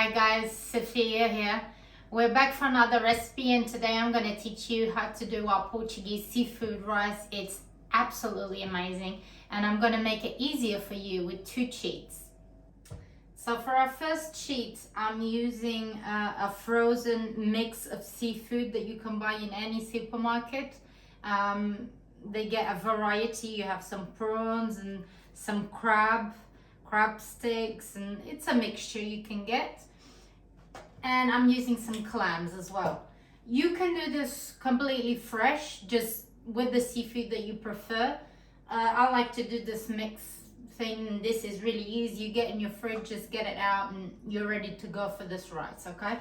Hi guys, Sophia here. We're back for another recipe, and today I'm going to teach you how to do our Portuguese seafood rice. It's absolutely amazing, and I'm going to make it easier for you with two cheats. So for our first cheat, I'm using a frozen mix of seafood that you can buy in any supermarket. They get a variety. You have some prawns and some crab sticks, and it's a mixture you can get. And I'm using some clams as well. You can do this completely fresh, just with the seafood that you prefer. I like to do this mix thing. This is really easy. You get in your fridge, just get it out, and you're ready to go for this rice, okay?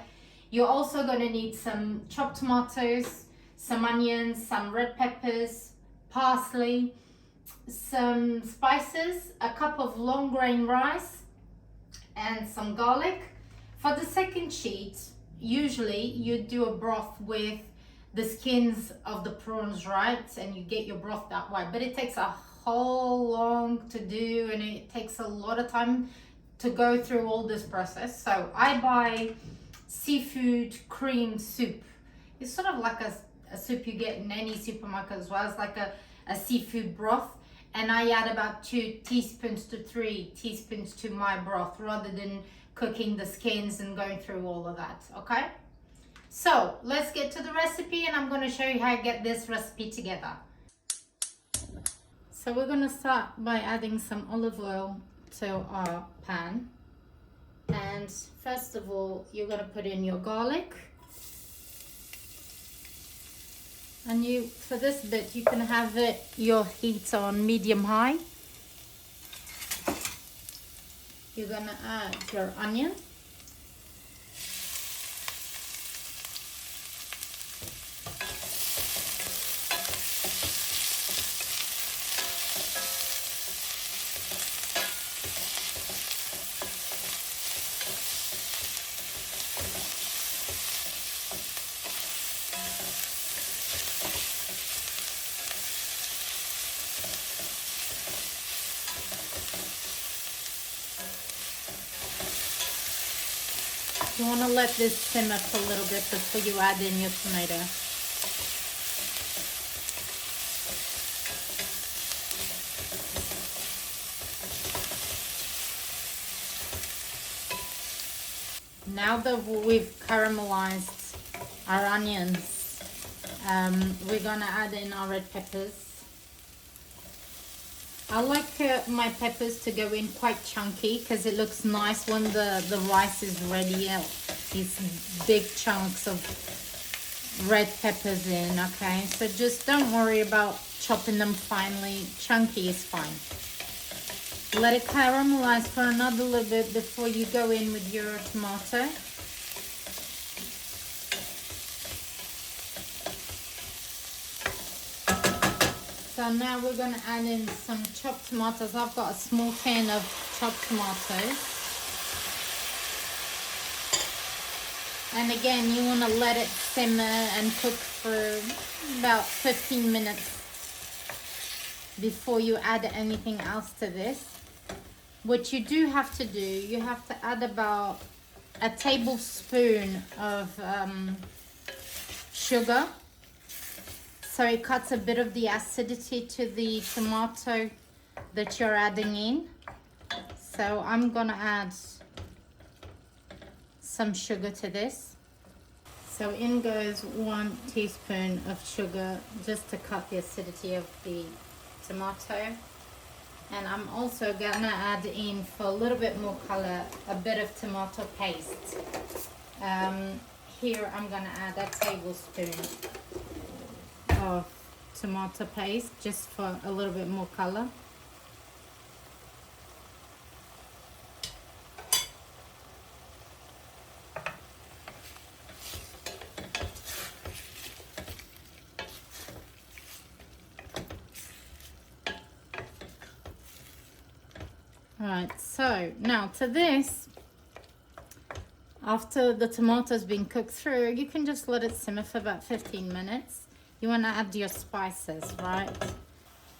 You're also going to need some chopped tomatoes, some onions, some red peppers, parsley, some spices, a cup of long grain rice, and some garlic. For the second sheet, usually you do a broth with the skins of the prawns, right? And you get your broth that way, but it takes a whole long to do, and it takes a lot of time to go through all this process. So I buy seafood cream soup. It's sort of like a soup you get in any supermarket as well. It's like a seafood broth, and I add about 2 teaspoons to 3 teaspoons to my broth, rather than cooking the skins and going through all of that, okay? So let's get to the recipe, and I'm going to show you how to get this recipe together. So we're going to start by adding some olive oil to our pan. And first of all, you're going to put in your garlic. And for this bit, you can have your heat on medium-high. You're going to add your onion. You want to let this simmer for a little bit before you add in your tomato. Now that we've caramelized our onions, we're going to add in our red peppers. I like my peppers to go in quite chunky because it looks nice when the rice is ready. These big chunks of red peppers in, okay? So just don't worry about chopping them finely. Chunky is fine. Let it caramelize for another little bit before you go in with your tomato. So now we're going to add in some chopped tomatoes. I've got a small can of chopped tomatoes. And again, you want to let it simmer and cook for about 15 minutes before you add anything else to this. What you do have to do, you have to add about a tablespoon of sugar. So it cuts a bit of the acidity to the tomato that you're adding in. So I'm gonna add some sugar to this. So in goes 1 teaspoon of sugar, just to cut the acidity of the tomato. And I'm also gonna add in, for a little bit more color, a bit of tomato paste. Here I'm gonna add a tablespoon of tomato paste, just for a little bit more color. Alright, so now to this, after the tomato's been cooked through, you can just let it simmer for about 15 minutes. You want to add your spices, right?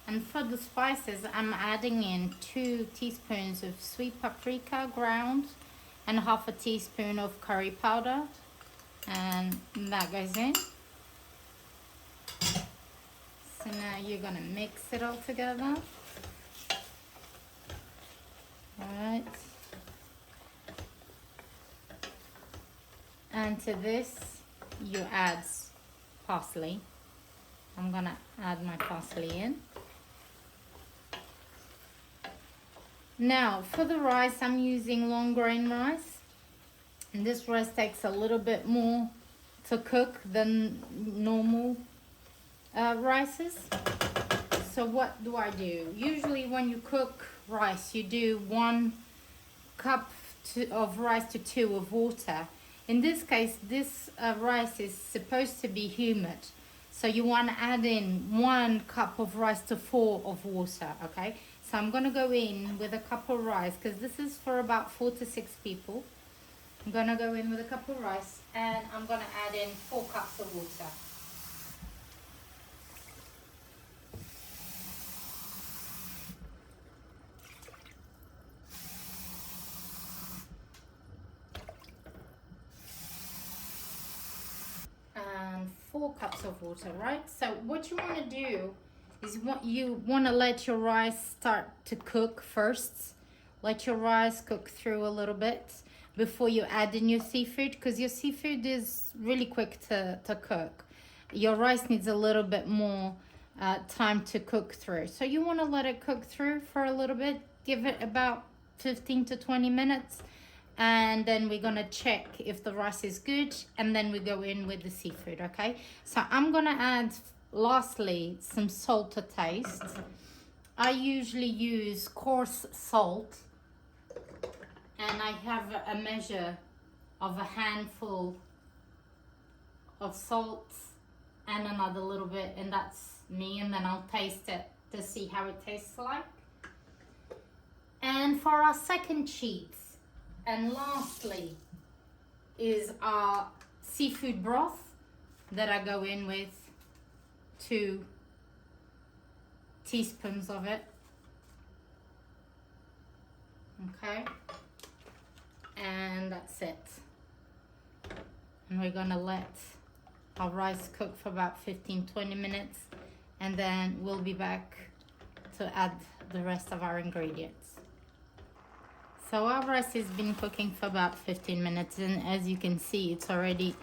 And for the spices, I'm adding in 2 teaspoons of sweet paprika ground, and half a teaspoon of curry powder, and that goes in. So now you're gonna mix it all together. Alright. And to this you add parsley. I'm gonna add my parsley in. Now for the rice, I'm using long grain rice, and this rice takes a little bit more to cook than normal rices. So what do I do? Usually when you cook rice, you do 1 cup of rice to 2 of water. In this case, this rice is supposed to be humid, so you want to add in 1 cup of rice to 4 of water. Okay, so I'm gonna go in with a cup of rice, because this is for about 4 to 6 people. I'm gonna go in with a cup of rice, and I'm gonna add in 4 cups of water. And 4 cups of water, right? So what you want to do is you want to let your rice start to cook first. Let your rice cook through a little bit before you add in your seafood, because your seafood is really quick to cook. Your rice needs a little bit more time to cook through. So you want to let it cook through for a little bit. Give it about 15 to 20 minutes. And then we're gonna check if the rice is good, and then we go in with the seafood. Okay, so I'm gonna add lastly some salt to taste. I usually use coarse salt, and I have a measure of a handful of salt and another little bit, and that's me, and then I'll taste it to see how it tastes like. And for our second cheat, and lastly, is our seafood broth that I go in with 2 teaspoons of it. Okay, and that's it. And we're gonna let our rice cook for about 15-20 minutes, and then we'll be back to add the rest of our ingredients. So our rice has been cooking for about 15 minutes, and as you can see, it's already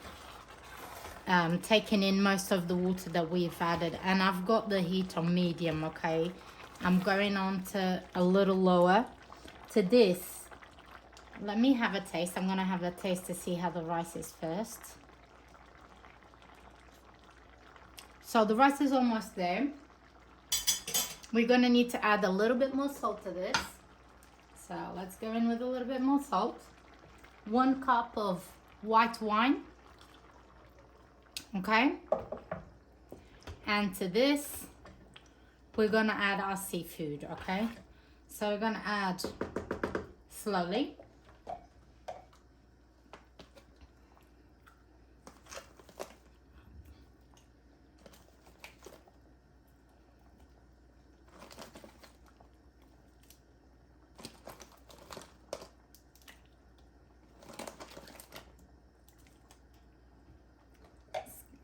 taken in most of the water that we've added, and I've got the heat on medium. Okay, I'm going on to a little lower. To this, let me have a taste. I'm gonna have a taste to see how the rice is first. So the rice is almost there. We're gonna need to add a little bit more salt to this. So let's go in with a little bit more salt. 1 cup of white wine. Okay. And to this, we're gonna add our seafood. Okay. So we're gonna add slowly.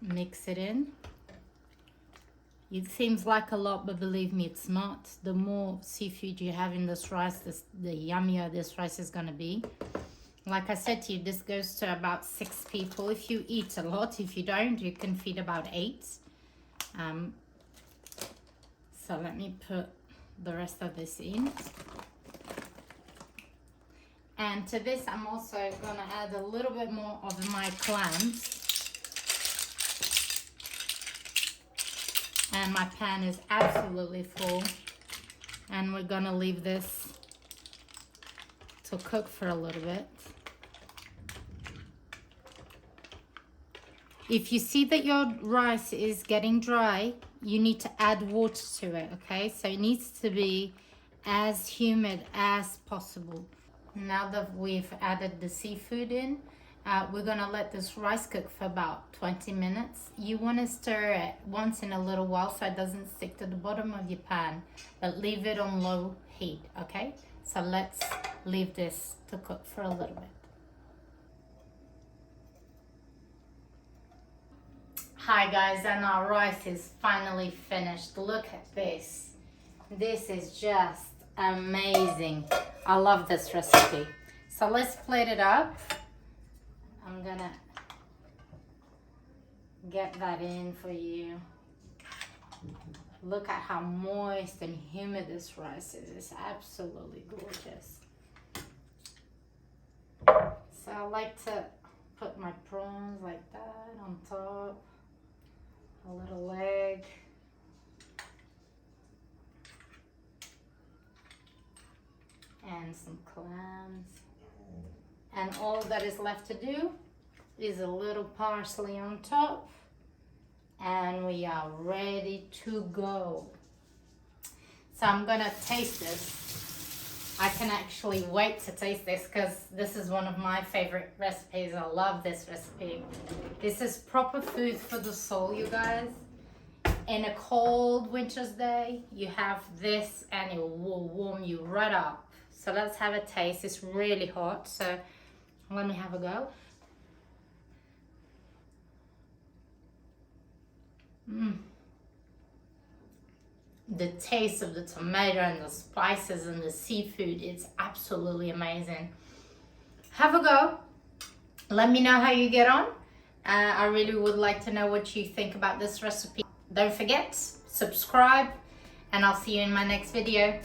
Mix it in. It seems like a lot, but believe me, it's not. The more seafood you have in this rice, the yummier this rice is gonna be. Like I said to you, this goes to about 6 people if you eat a lot. If you don't, you can feed about 8. So let me put the rest of this in. And to this, I'm also gonna add a little bit more of my clams. And my pan is absolutely full, and we're gonna leave this to cook for a little bit. If you see that your rice is getting dry, you need to add water to it. Okay, so it needs to be as humid as possible. Now that we've added the seafood in, we're gonna let this rice cook for about 20 minutes. You wanna stir it once in a little while so it doesn't stick to the bottom of your pan, but leave it on low heat, okay? So let's leave this to cook for a little bit. Hi guys, and our rice is finally finished. Look at this. This is just amazing. I love this recipe. So let's plate it up. I'm gonna get that in for you. Look at how moist and humid this rice is. It's absolutely gorgeous. So I like to put my prawns like that on top. A little leg. And some clams. And all that is left to do is a little parsley on top. And we are ready to go. So I'm gonna taste this. I can actually wait to taste this because this is one of my favorite recipes. I love this recipe. This is proper food for the soul, you guys. In a cold winter's day, you have this and it will warm you right up. So let's have a taste. It's really hot, so let me have a go. The taste of the tomato and the spices and the seafood, it's absolutely amazing. Have a go. Let me know how you get on. I really would like to know what you think about this recipe. Don't forget, subscribe, and I'll see you in my next video.